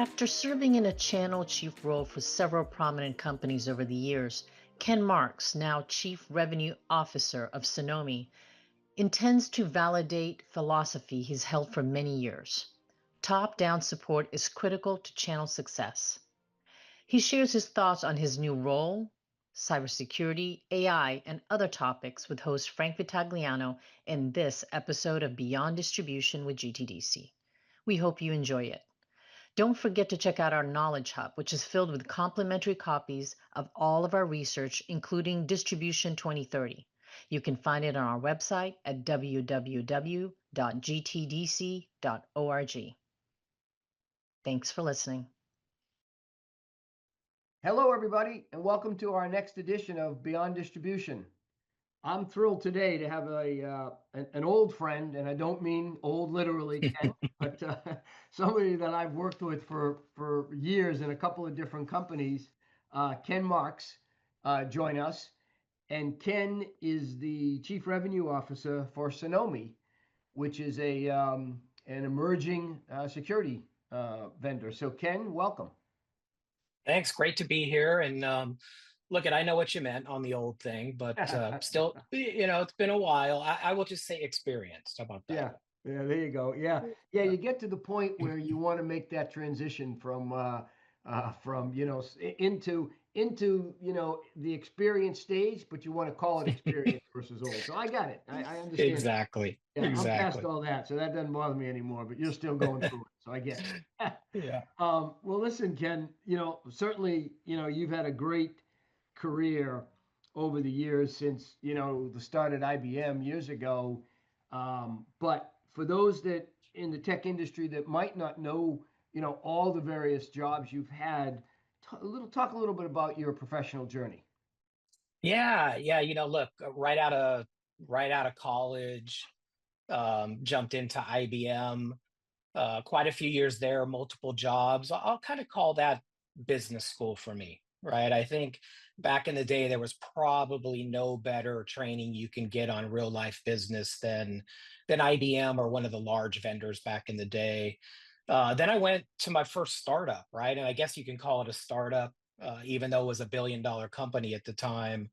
After serving in a channel chief role for several prominent companies over the years, Ken Marks, now Chief Revenue Officer of Cynomi, intends to validate philosophy he's held for many years. Top-down support is critical to channel success. He shares his thoughts on his new role, cybersecurity, AI, and other topics with host Frank Vitagliano in this episode of Beyond Distribution with GTDC. We hope you enjoy it. Don't forget to check out our Knowledge Hub, which is filled with complimentary copies of all of our research, including Distribution 2030. You can find it on our website at www.gtdc.org. Thanks for listening. Hello, everybody, and welcome to our next edition of Beyond Distribution. I'm thrilled today to have an old friend, and I don't mean old literally, Ken, but somebody that I've worked with for years in a couple of different companies, Ken Marks, join us. And Ken is the Chief Revenue Officer for Cynomi, which is an emerging security vendor. So, Ken, welcome. Thanks. Great to be here. And look, I know what you meant on the old thing, but still, it's been a while. I will just say experienced. How about that? Yeah, there you go. Yeah. You get to the point where you want to make that transition from into the experience stage, but you want to call it experience versus old. So I got it. I understand. Exactly. Yeah, exactly. I'm past all that, so that doesn't bother me anymore. But you're still going through it, so I get it. Yeah. Well, listen, Ken. Certainly, you've had a great career over the years since the start at IBM years ago. But for those that in the tech industry that might not know, all the various jobs you've had, talk a little bit about your professional journey. Yeah. Look, right out of college, jumped into IBM. Quite a few years there, multiple jobs. I'll kind of call that business school for me, right? I think back in the day, there was probably no better training you can get on real life business than IBM or one of the large vendors back in the day. Then I went to my first startup, right? And I guess you can call it a startup, even though it was $1 billion company at the time.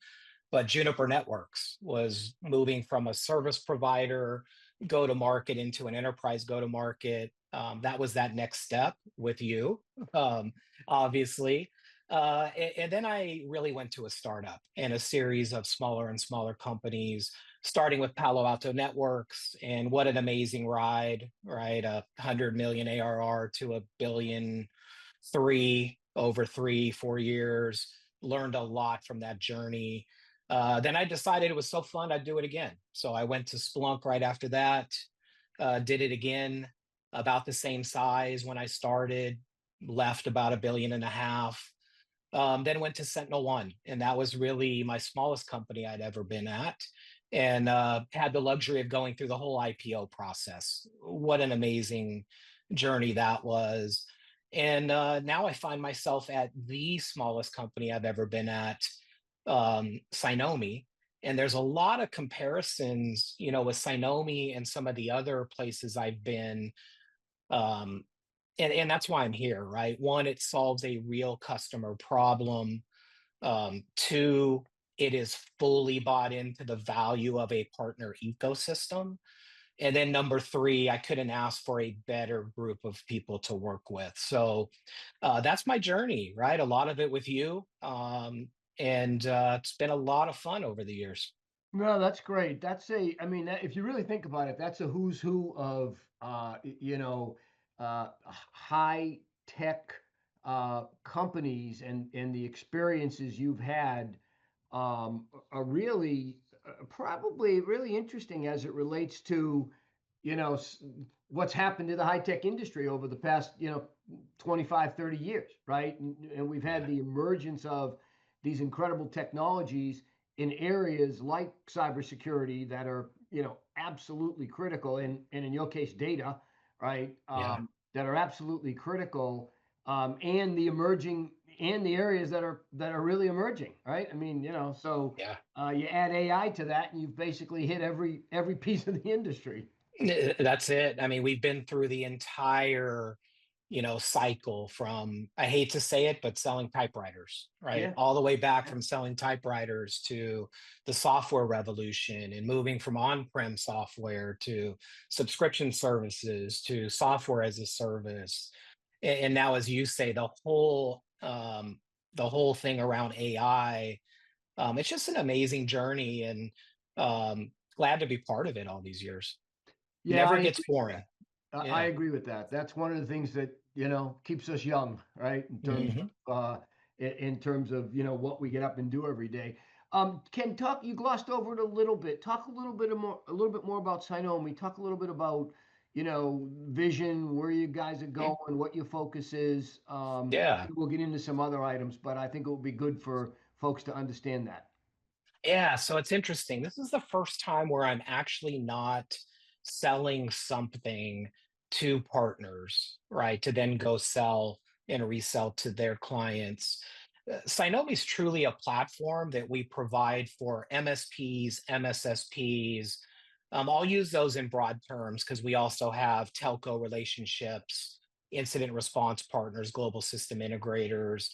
But Juniper Networks was moving from a service provider go to market into an enterprise go to market. That was that next step with you, obviously. And then I really went to a startup and a series of smaller and smaller companies, starting with Palo Alto Networks. And what an amazing ride, right? 100 million ARR to $1.3 billion over 3-4 years. Learned a lot from that journey. Then I decided it was so fun, I'd do it again. So I went to Splunk right after that, did it again, about the same size when I started, left about $1.5 billion. Then went to SentinelOne, and that was really my smallest company I'd ever been at, and had the luxury of going through the whole IPO process. What an amazing journey that was. And now I find myself at the smallest company I've ever been at, Cynomi. And there's a lot of comparisons, with Cynomi and some of the other places I've been. And that's why I'm here, right? One, it solves a real customer problem. Two, it is fully bought into the value of a partner ecosystem. And then number three, I couldn't ask for a better group of people to work with. So that's my journey, right? A lot of it with you. And it's been a lot of fun over the years. No, that's great. If you really think about it, that's a who's who of, high tech companies, and the experiences you've had are really probably really interesting as it relates to, what's happened to the high tech industry over the past, 25, 30 years, right? And we've had the emergence of these incredible technologies in areas like cybersecurity that are, absolutely critical, and in your case, data, right? Yeah. That are absolutely critical, and the emerging and the areas that are really emerging, right? So Yeah. you add AI to that, and you've basically hit every piece of the industry. That's it. I mean, we've been through the entire cycle from, I hate to say it, but selling typewriters, right? Yeah. All the way back Yeah. from selling typewriters to the software revolution and moving from on-prem software to subscription services to software as a service. And now, as you say, the whole thing around AI, it's just an amazing journey, and glad to be part of it all these years. Yeah, Never I gets agree with boring. that. I Yeah. agree with that. That's one of the things that, keeps us young, right? Mhm. In terms of, what we get up and do every day. Ken, you glossed over it a little bit. Talk a little bit more about Cynomi. Talk a little bit about, vision, where you guys are Mm. going, what your focus is. Yeah. Maybe we'll get into some other items, but I think it will be good for folks to understand that. Yeah, so it's interesting. This is the first time where I'm actually not selling something to partners, right? To then go sell and resell to their clients. Cynomi is truly a platform that we provide for MSPs, MSSPs. I'll use those in broad terms because we also have telco relationships, incident response partners, global system integrators,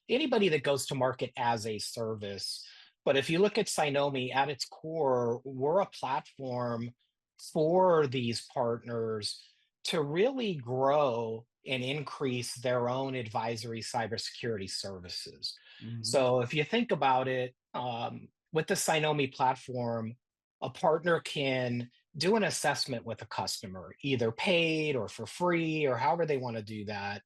anybody that goes to market as a service. But if you look at Cynomi at its core, we're a platform for these partners to really grow and increase their own advisory cybersecurity services. Hmm. So if you think about it, with the Cynomi platform, a partner can do an assessment with a customer, either paid or for free, or however they want to do that.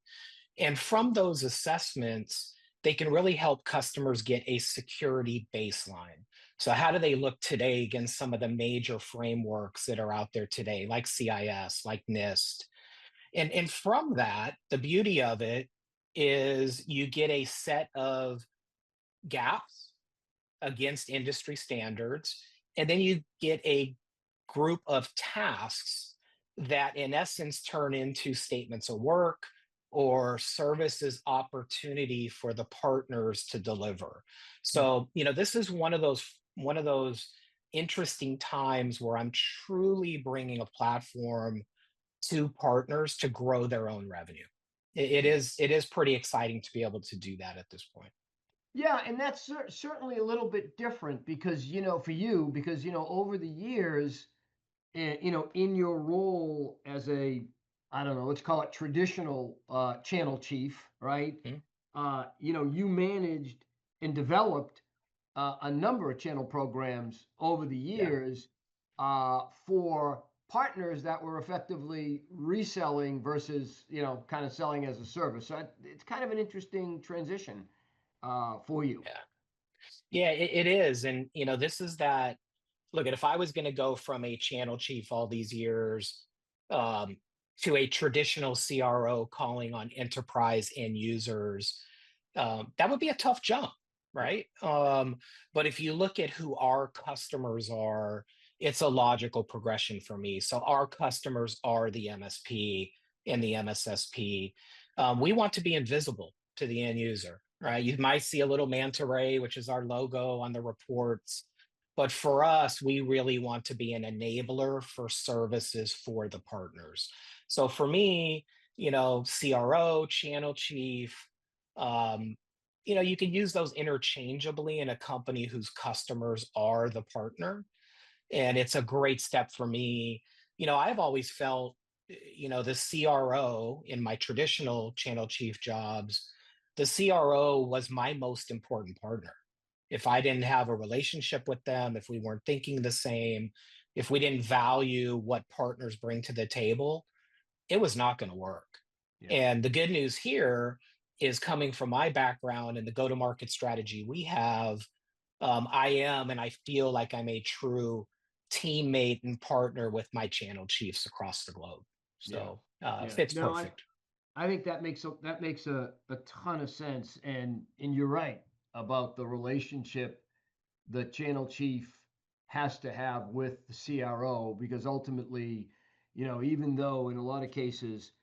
And from those assessments, they can really help customers get a security baseline. So, how do they look today against some of the major frameworks that are out there today, like CIS, like NIST? And from that, the beauty of it is you get a set of gaps against industry standards, and then you get a group of tasks that, in essence, turn into statements of work or services opportunity for the partners to deliver. So, this is one of those interesting times where I'm truly bringing a platform to partners to grow their own revenue. It is pretty exciting to be able to do that at this point. Yeah, and that's certainly a little bit different because, for you, because, over the years, in your role as I don't know, let's call it traditional channel chief, right? Mm. You managed and developed a number of channel programs over the Yeah. years for partners that were effectively reselling versus, kind of selling as a service. So it's kind of an interesting transition for you. Yeah. Yeah, it is. And, this is that. Look, if I was going to go from a channel chief all these years, um, to a traditional CRO calling on enterprise end users, that would be a tough jump, Yeah. right? But if you look at who our customers are, it's a logical progression for me. So our customers are the MSP and the MSSP. We want to be invisible to the end user, right? You might see a little manta ray, which is our logo on the reports. But for us, we really want to be an enabler for services for the partners. So for me, CRO, channel chief, um, you can use those interchangeably in a company whose customers are the partner. And it's a great step for me. I've always felt, the CRO in my traditional channel chief jobs, the CRO was my most important partner. If I didn't have a relationship with them, if we weren't thinking the same, if we didn't value what partners bring to the table, it was not going to work. Yeah. And the good news here is, coming from my background and the go to market strategy we have, I am, and I feel like I'm a true teammate and partner with my channel chiefs across the globe. Yeah. So Yeah. fits No, perfect. I think that makes a ton of sense, and you're right about the relationship the channel chief has to have with the CRO because ultimately, even though in a lot of cases,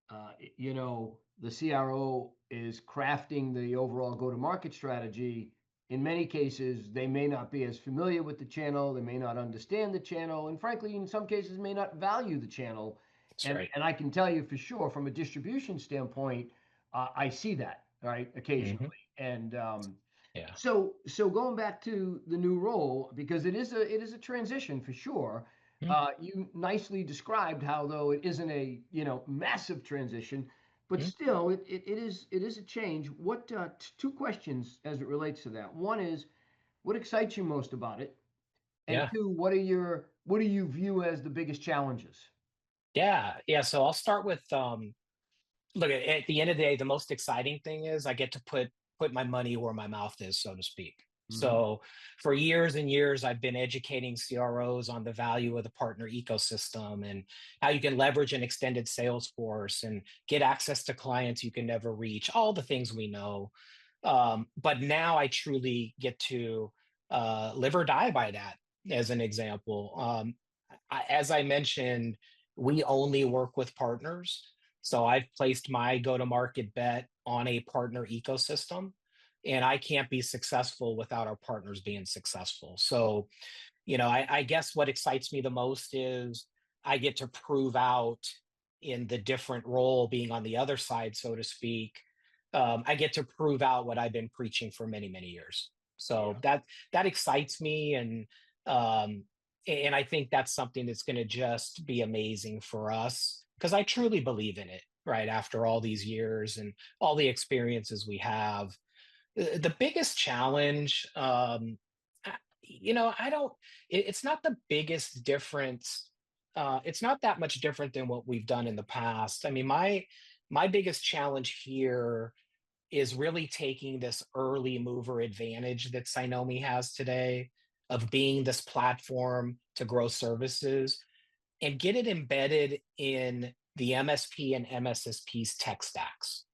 the CRO is crafting the overall go-to-market strategy. In many cases, they may not be as familiar with the channel, they may not understand the channel, and frankly, in some cases, may not value the channel That's right. And I can tell you for sure from a distribution standpoint, I see that, right, occasionally. Hmm. And Yeah. so going back to the new role, because it is a transition for sure. Mhm. You nicely described how though it isn't a massive transition, but Mhm. still it is a change. What two questions as it relates to that? One is what excites you most about it, and Yeah. two, what do you view as the biggest challenges? Yeah. Yeah. So I'll start with look at the end of the day, the most exciting thing is I get to put my money where my mouth is, so to speak. Hmm. So for years and years, I've been educating CROs on the value of the partner ecosystem and how you can leverage an extended sales force and get access to clients you can never reach, all the things we know. But now I truly get to live or die by that as an example. As I mentioned, we only work with partners. So I've placed my go to market bet on a partner ecosystem, and I can't be successful without our partners being successful. So, I guess what excites me the most is I get to prove out in the different role being on the other side, so to speak. I get to prove out what I've been preaching for many, many years. So Yeah. that excites me, um, and I think that's something that's going to just be amazing for us because I truly believe in it. Right after all these years and all the experiences we have, the biggest challenge, I don't. It's not the biggest difference. It's not that much different than what we've done in the past. I mean, my biggest challenge here is really taking this early mover advantage that Cynomi has today of being this platform to grow services and get it embedded in the MSP and MSSP's tech stacks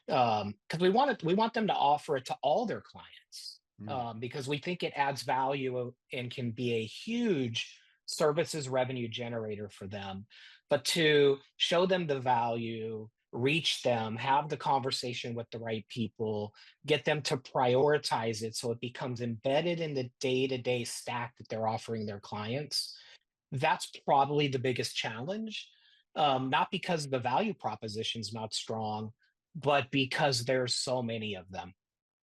because we want them to offer it to all their clients Mm. because we think it adds value and can be a huge services revenue generator for them. But to show them the value, reach them, have the conversation with the right people, get them to prioritize it so it becomes embedded in the day-to-day stack that they're offering their clients. That's probably the biggest challenge. Not because the value proposition is not strong, but because there's so many of them.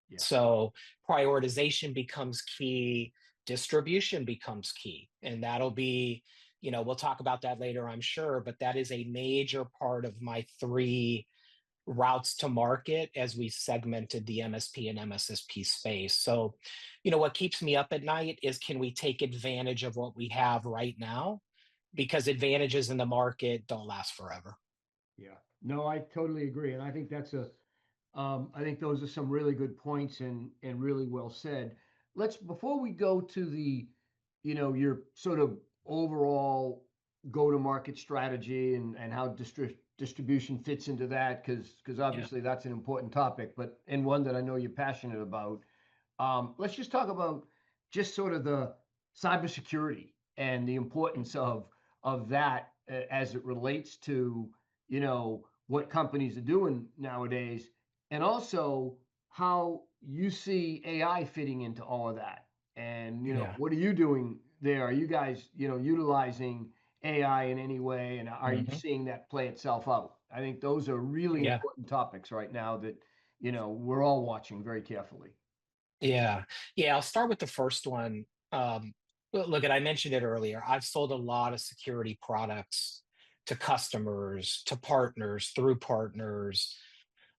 Yeah. So prioritization becomes key, distribution becomes key. And that'll be, we'll talk about that later, I'm sure, but that is a major part of my three routes to market as we segmented the MSP and MSSP space. So, what keeps me up at night is can we take advantage of what we have right now? Because advantages in the market don't last forever. Yeah. No, I totally agree, and I think I think those are some really good points and really well said. Let's before we go to your sort of overall go-to-market strategy and how distribution fits into that, because Yeah. obviously that's an important topic, but and one that I know you're passionate about. Let's just talk about just sort of the cybersecurity and the importance of that as it relates to what companies are doing nowadays, and also how you see AI fitting into all of that. And Yeah. what are you doing there? Are you guys utilizing AI in any way, and are you Hmm. seeing that play itself out? I think those are really Yeah. important topics right now that we're all watching very carefully. Yeah. Yeah. I'll start with the first one. Look, I mentioned it earlier. I've sold a lot of security products to customers, to partners, through partners.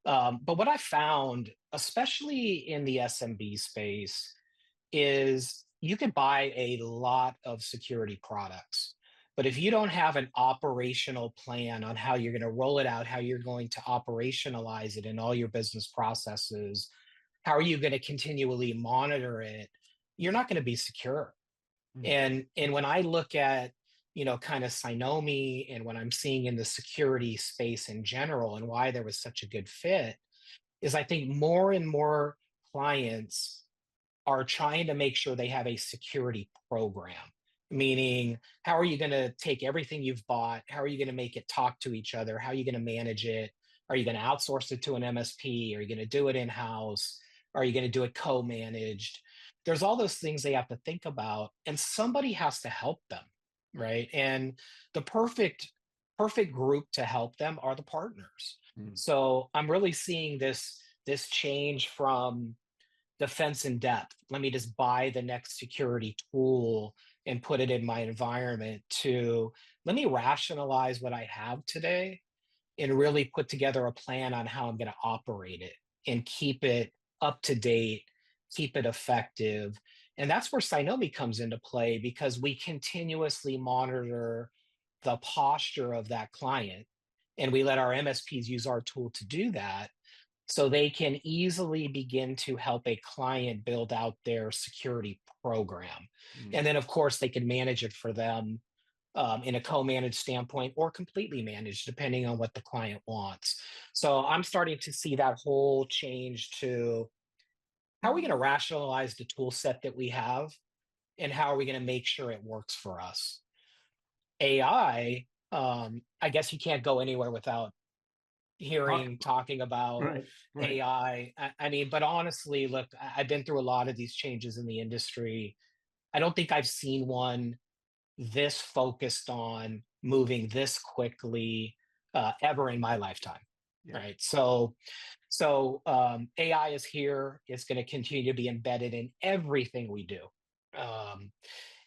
But what I found, especially in the SMB space, is you can buy a lot of security products. But if you don't have an operational plan on how you're going to roll it out, how you're going to operationalize it in all your business processes, how are you going to continually monitor it, you're not going to be secure. Mm. And when I look at, kind of Cynomi and what I'm seeing in the security space in general and why there was such a good fit is I think more and more clients are trying to make sure they have a security program. Meaning, how are you going to take everything you've bought? How are you going to make it talk to each other? How are you going to manage it? Are you going to outsource it to an MSP? Are you going to do it in house? Are you going to do it co managed? There's all those things they have to think about, and somebody has to help them. Right. And the perfect perfect group to help them are the partners. Mm. So I'm really seeing this change from defense in depth. Let me just buy the next security tool and put it in my environment to let me rationalize what I have today and really put together a plan on how I'm going to operate it and keep it up to date, keep it effective. And that's where Cynomi comes into play because we continuously monitor the posture of that client. And we let our MSPs use our tool to do that so they can easily begin to help a client build out their security program. Mm. And then, of course, they can manage it for them in a co-managed standpoint or completely managed, depending on what the client wants. So I'm starting to see that whole change to how are we going to rationalize the tool set that we have and how are we going to make sure it works for us? AI, I guess you can't go anywhere without Talk talking about Right, right. AI. I mean, but honestly, look, I've been through a lot of these changes in the industry. I don't think I've seen one this focused on moving this quickly ever in my lifetime. Yeah. Right. AI is here. It's going to continue to be embedded in everything we do. Um,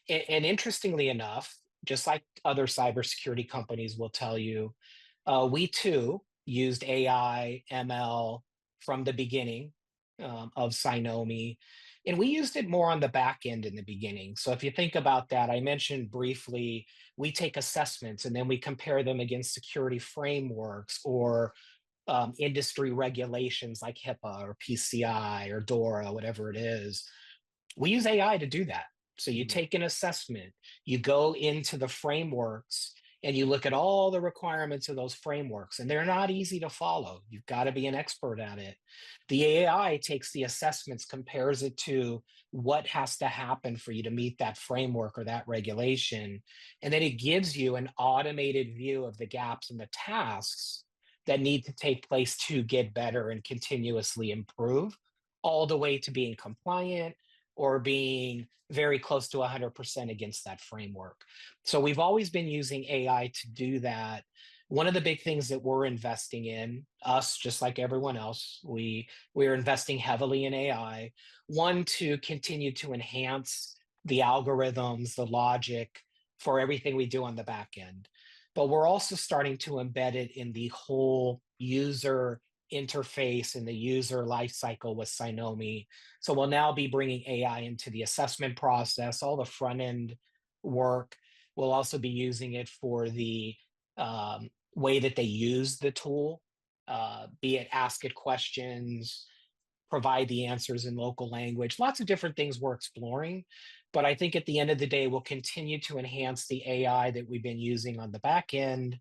and interestingly enough, just like other cybersecurity companies will tell you, we too used AI, ML from the beginning of Cynomi, and we used it more on the back end in the beginning. So if you think about that, I mentioned briefly, we take assessments and then we compare them against security frameworks or industry regulations like HIPAA or PCI or DORA, whatever it is. We use AI to do that. So you Mm. take an assessment, you go into the frameworks, and you look at all the requirements of those frameworks, and they're not easy to follow. You've got to be an expert at it. The AI takes the assessments, compares it to what has to happen for you to meet that framework or that regulation, and then it gives you an automated view of the gaps and the tasks that need to take place to get better and continuously improve, all the way to being compliant or being very close to 100% against that framework. So we've always been using AI to do that. One of the big things that we're investing in, us just like everyone else, we're investing heavily in AI. One, to continue to enhance the algorithms, the logic for everything we do on the back end. But we're also starting to embed it in the whole user interface and the user lifecycle with Cynomi. So we'll now be bringing AI into the assessment process, all the front end work. We'll also be using it for the way that they use the tool, be it ask it questions, provide the answers in local language, lots of different things we're exploring. But I think at the end of the day, we'll continue to enhance the AI that we've been using on the back end.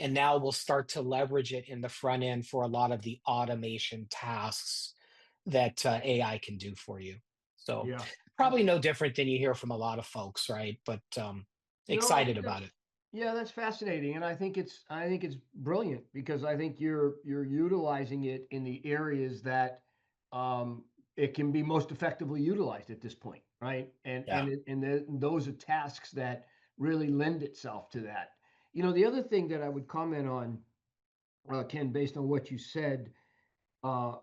And now we'll start to leverage it in the front end for a lot of the automation tasks that AI can do for you. So Yeah. probably no different than you hear from a lot of folks, right? But No, I excited think about that's it. yeah, that's fascinating, and I think it's brilliant because I think you're utilizing it in the areas that um, it can be most effectively utilized at this point, right? Yeah. And those are tasks that really lend itself to that. You know, the other thing that I would comment on, Ken, based on what you said,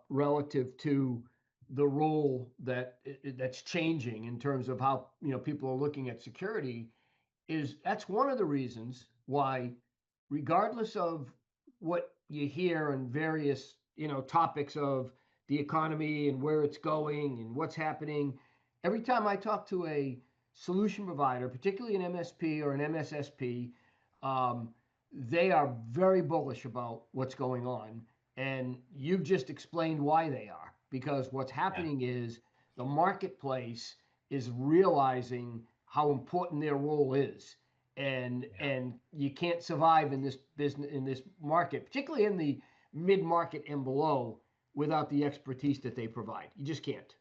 relative to the role that's changing in terms of how people are looking at security is that's one of the reasons why, regardless of what you hear on various, topics of the economy and where it's going and what's happening, every time I talk to a solution provider, particularly an MSP or an MSSP, um, they are very bullish about what's going on. And you've just explained why they are, because what's Yeah. happening is the marketplace is realizing how important their role is, Yeah. and you can't survive in this business, in this market, particularly in the mid market and below, without the expertise that they provide. You just can't.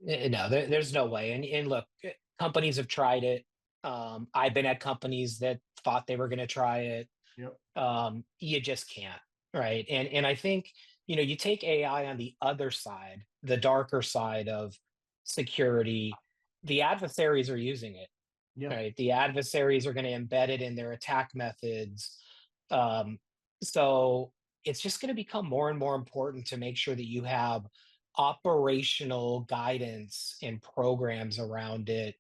No, there's no way. And look, companies have tried it. I've been at companies that thought they were going to try it. Yep. You just can't, right? And I think you take AI on the other side, the darker side of security. The adversaries are using it, Yep. right? The adversaries are going to embed it in their attack methods. Um, so it's just going to become more and more important to make sure that you have operational guidance and programs around it.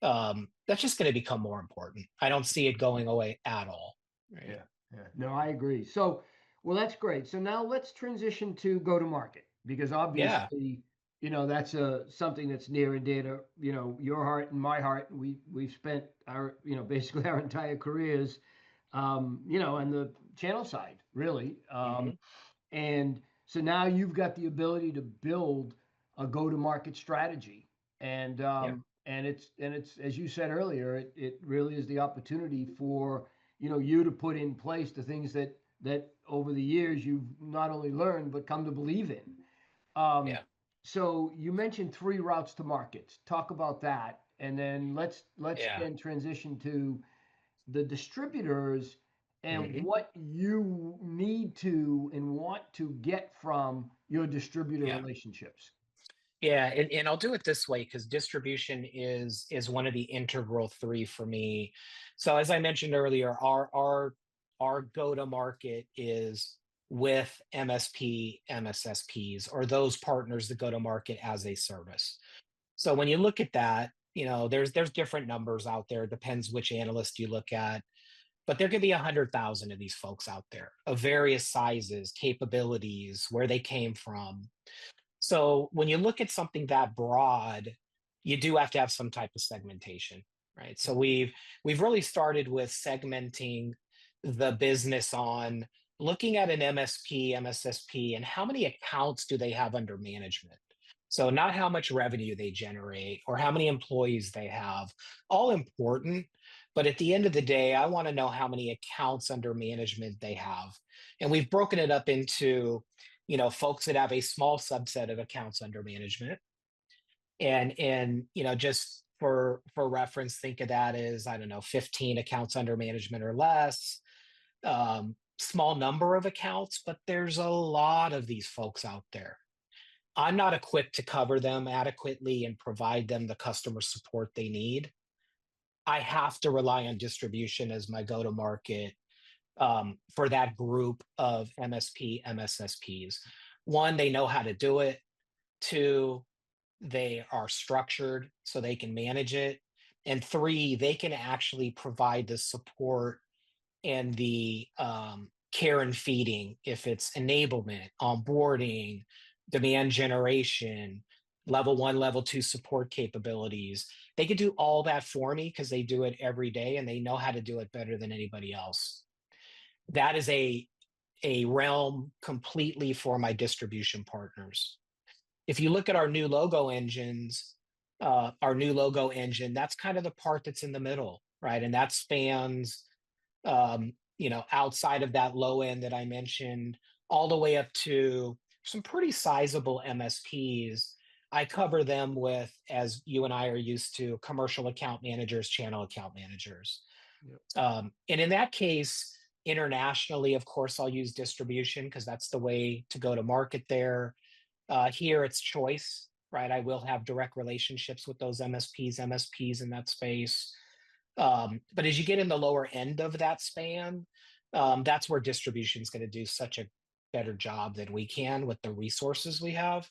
That's just going to become more important. I don't see it going away at all. Right. Yeah, yeah. No, I agree. So, well, that's great. So now let's transition to go to market because Yeah. obviously, that's something that's near and dear to, your heart and my heart. We've spent our, basically our entire careers, on the channel side, really. Hmm. And so now you've got the ability to build a go-to-market strategy. And Yeah. it's as you said earlier, it really is the opportunity for, you to put in place the things that over the years you've not only learned but come to believe in. Um, Yeah. so you mentioned three routes to markets. Talk about that, and then let's Yeah. then transition to the distributors and Hmm. what you need to and want to get from your distributor Yeah. relationships. Yeah, and I'll do it this way because distribution is one of the integral three for me. So as I mentioned earlier, our go-to-market is with MSP, MSSPs, or those partners that go to market as a service. So when you look at that, there's different numbers out there. It depends which analyst you look at, but there could be 100,000 of these folks out there of various sizes, capabilities, where they came from. So when you look at something that broad, you do have to have some type of segmentation, right? So we've really started with segmenting the business on looking at an MSP, MSSP, and how many accounts do they have under management. So not how much revenue they generate or how many employees they have, all important. But at the end of the day, I want to know how many accounts under management they have. And we've broken it up into folks that have a small subset of accounts under management, and just for reference, think of that as, I don't know, 15 accounts under management or less. Small number of accounts, but there's a lot of these folks out there. I'm not equipped to cover them adequately and provide them the customer support they need. I have to rely on distribution as my go to market, for that group of MSP, MSSPs. One, they know how to do it. Two, they are structured so they can manage it. And three, they can actually provide the support and the care and feeding if it's enablement, onboarding, demand generation, level one, level two support capabilities. They could do all that for me because they do it every day and they know how to do it better than anybody else. That is a realm completely for my distribution partners. If you look at our new logo engine, that's kind of the part that's in the middle, right? And that spans, outside of that low end that I mentioned, all the way up to some pretty sizable MSPs. I cover them with, as you and I are used to, commercial account managers, channel account managers. Yep. And in that case, internationally, of course, I'll use distribution because that's the way to go to market there. Here, it's choice, right? I will have direct relationships with those MSPs in that space. But as you get in the lower end of that span, that's where distribution is going to do such a better job than we can with the resources we have.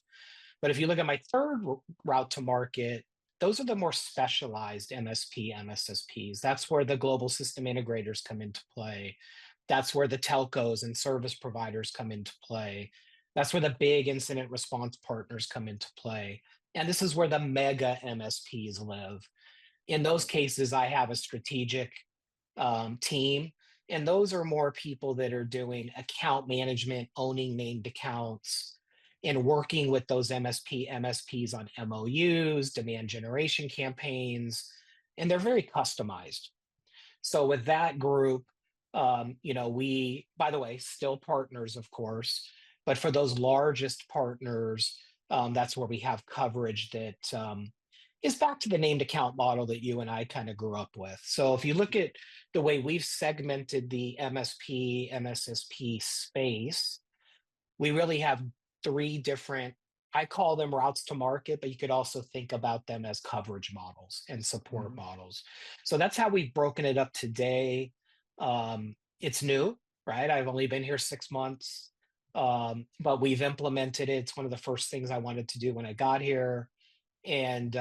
But if you look at my third route to market, those are the more specialized MSP, MSSPs. That's where the global system integrators come into play. That's where the telcos and service providers come into play. That's where the big incident response partners come into play. And this is where the mega MSPs live. In those cases, I have a strategic team, and those are more people that are doing account management, owning named accounts, and working with those MSPs on MOUs, demand generation campaigns, and they're very customized. So with that group, we, by the way, still partners, of course, but for those largest partners, that's where we have coverage that is back to the named account model that you and I kind of grew up with. So if you look at the way we've segmented the MSP, MSSP space, we really have three different, I call them routes to market, but you could also think about them as coverage models and support Mhm. models. So that's how we've broken it up today. It's new. right? I've only been here 6 months, but we've implemented it. It's one of the first things I wanted to do when I got here, and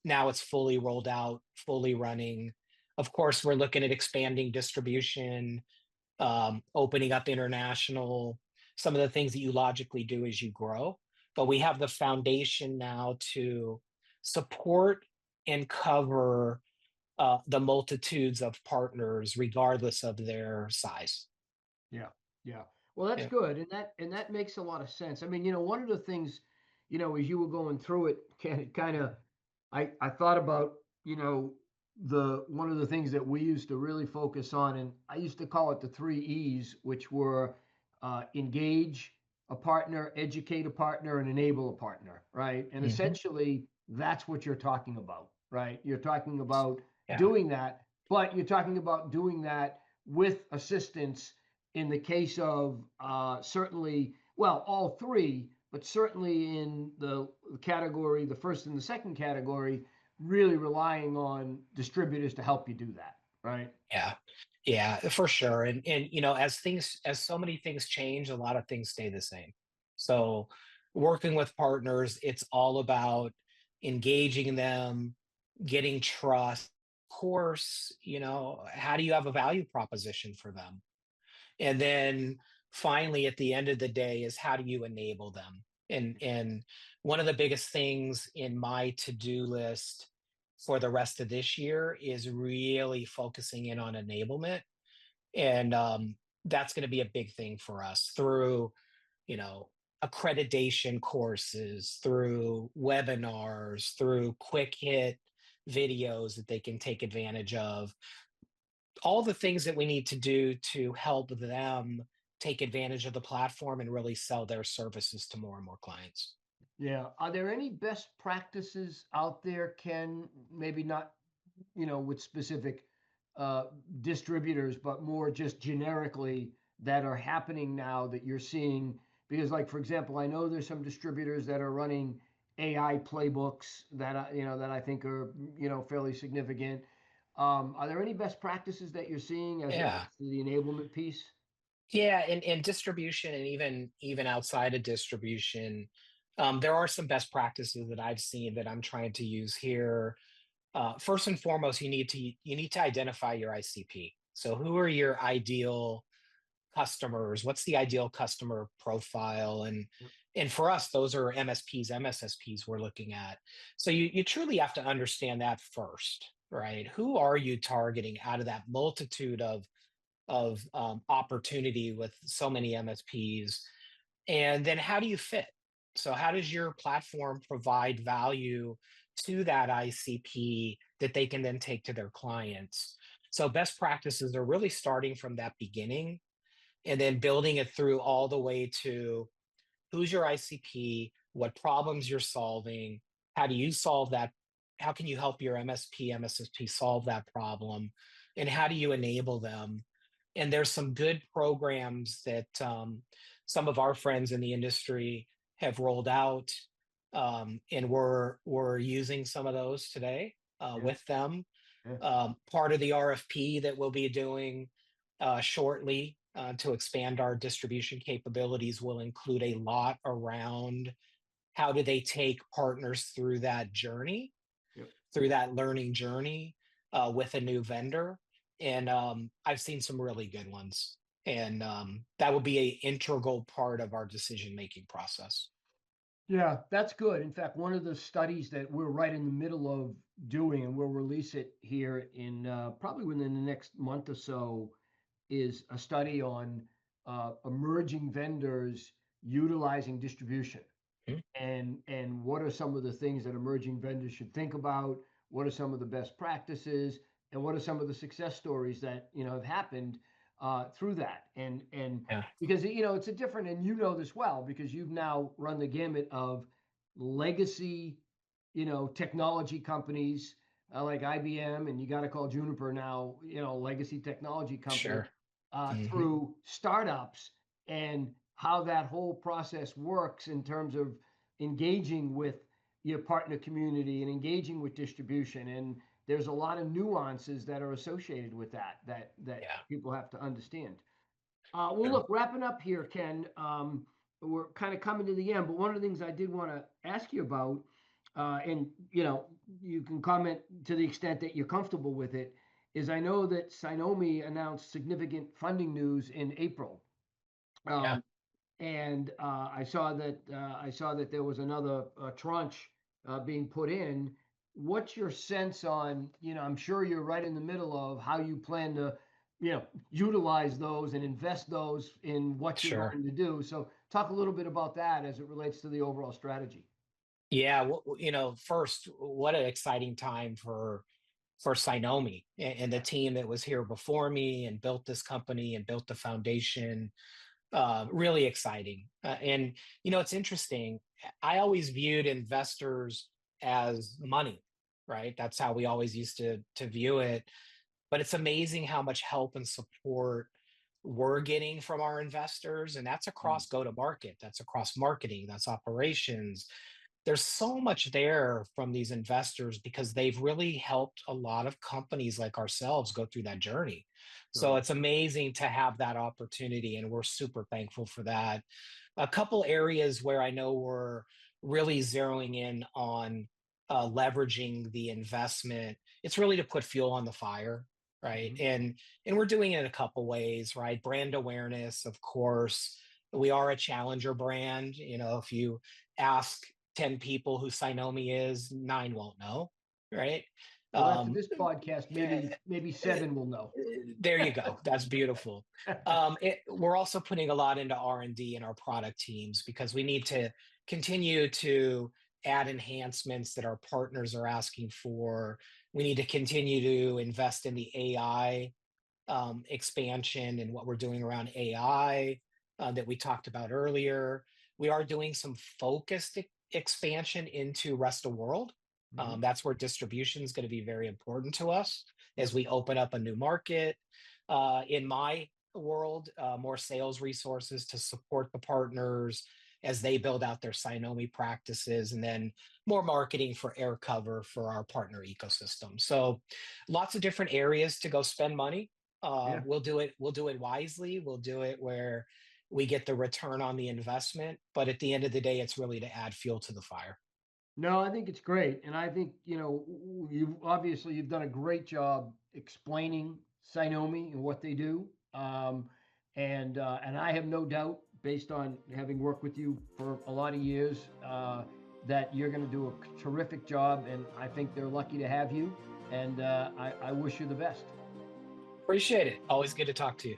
now it's fully rolled out, fully running. Of course, we're looking at expanding distribution, opening up international, some of the things that you logically do as you grow. But we have the foundation now to support and cover the multitudes of partners, regardless of their size. Yeah, yeah. Well, that's Yeah. good, and that makes a lot of sense. I mean, one of the things, as you were going through it, kind of, I thought about, the one of the things that we used to really focus on, and I used to call it the three E's, which were engage a partner, educate a partner, and enable a partner, right? And Hmm. essentially, that's what you're talking about, right? You're talking about Yeah. doing that, but you're talking about doing that with assistance in the case of certainly, well, all three, but certainly in the category, the first and the second category, really relying on distributors to help you do that, right? Yeah. Yeah, for sure. And as so many things change, a lot of things stay the same. So working with partners, it's all about engaging them, getting trust. Of course, how do you have a value proposition for them? And then finally at the end of the day is how do you enable them? And one of the biggest things in my to-do list for the rest of this year is really focusing in on enablement. And that's going to be a big thing for us through, you know, accreditation courses, through webinars, through quick hit videos that they can take advantage of, all the things that we need to do to help them take advantage of the platform and really sell their services to more and more clients. Yeah. Are there any best practices out there, Ken? Maybe not, with specific uh, distributors, but more just generically that are happening now that you're seeing? Because, like for example, I know there's some distributors that are running AI playbooks that I think are fairly significant. Are there any best practices that you're seeing as it Yeah. relates to the enablement piece? Yeah, and distribution, and even outside of distribution, there are some best practices that I've seen that I'm trying to use here. First and foremost, you need to identify your ICP. So who are your ideal customers? What's the ideal customer profile? And for us, those are MSPs, MSSPs we're looking at. So you truly have to understand that first, right? Who are you targeting out of that multitude of opportunity with so many MSPs? And then how do you fit? So how does your platform provide value to that ICP that they can then take to their clients? So best practices are really starting from that beginning and then building it through all the way to who's your ICP, what problems you're solving, how do you solve that? How can you help your MSP, MSSP solve that problem? And how do you enable them? And there's some good programs that some of our friends in the industry have rolled out, and we're using some of those today Yeah, with them. yeah, Part of the RFP that we'll be doing shortly to expand our distribution capabilities will include a lot around how do they take partners through that journey, yep. through that learning journey with a new vendor. And I've seen some really good ones. And that would be an integral part of our decision making process. Yeah, that's good. In fact, one of the studies that we're right in the middle of doing, and we'll release it here in probably within the next month or so, is a study on emerging vendors utilizing distribution, Mm. and what are some of the things that emerging vendors should think about? What are some of the best practices? And what are some of the success stories that have happened through that? And Yeah, because it's a different, and this well because you've now run the gamut of legacy, technology companies like IBM, and you got to call Juniper now, legacy technology company, sure. Hmm. through startups, and how that whole process works in terms of engaging with your partner community and engaging with distribution. And there's a lot of nuances that are associated with that Yeah. people have to understand. Well, look, wrapping up here, Ken, we're kind of coming to the end, but one of the things I did want to ask you about, and you can comment to the extent that you're comfortable with it, is I know that Cynomi announced significant funding news in April. Yeah, Um, and I saw that there was another tranche being put in. What's your sense on, I'm sure you're right in the middle of how you plan to, utilize those and invest those in what you're sure. going to do. So talk a little bit about that as it relates to the overall strategy. Yeah, first, what an exciting time for Cynomi and the team that was here before me and built this company and built the foundation. Really exciting. And it's interesting. I always viewed investors as money, right? That's how we always used to view it. But it's amazing how much help and support we're getting from our investors, and that's Mm. across go to market, that's across marketing, that's operations. There's so much there from these investors because they've really helped a lot of companies like ourselves go through that journey. So Sure. it's amazing to have that opportunity, and we're super thankful for that. A couple areas where I know we're really zeroing in on leveraging the investment, it's really to put fuel on the fire, right? Mhm. And we're doing it in a couple ways, right? Brand awareness, of course. We are a challenger brand. If you ask 10 people who Cynomi is, 9 won't know, right? Well, after Um, this podcast, maybe eh, maybe eh, seven will know. there you go. That's beautiful. We're also putting a lot into R&D in our product teams because we need to continue to add enhancements that our partners are asking for. We need to continue to invest in the AI expansion and what we're doing around AI that we talked about earlier. We are doing some focused expansion into rest of world. Mhm. That's where distribution is going to be very important to us as Yep. we open up a new market. In my world, more sales resources to support the partners as they build out their Cynomi practices, and then more marketing for air cover for our partner ecosystem. So lots of different areas to go spend money. Yeah. We'll do it wisely. We'll do it where we get the return on the investment, but at the end of the day, it's really to add fuel to the fire. No, I think it's great, and I think you've done a great job explaining Cynomi and what they do, and I have no doubt, based on having worked with you for a lot of years, that you're going to do a terrific job, and I think they're lucky to have you, and I wish you the best. Appreciate it. Always good to talk to you.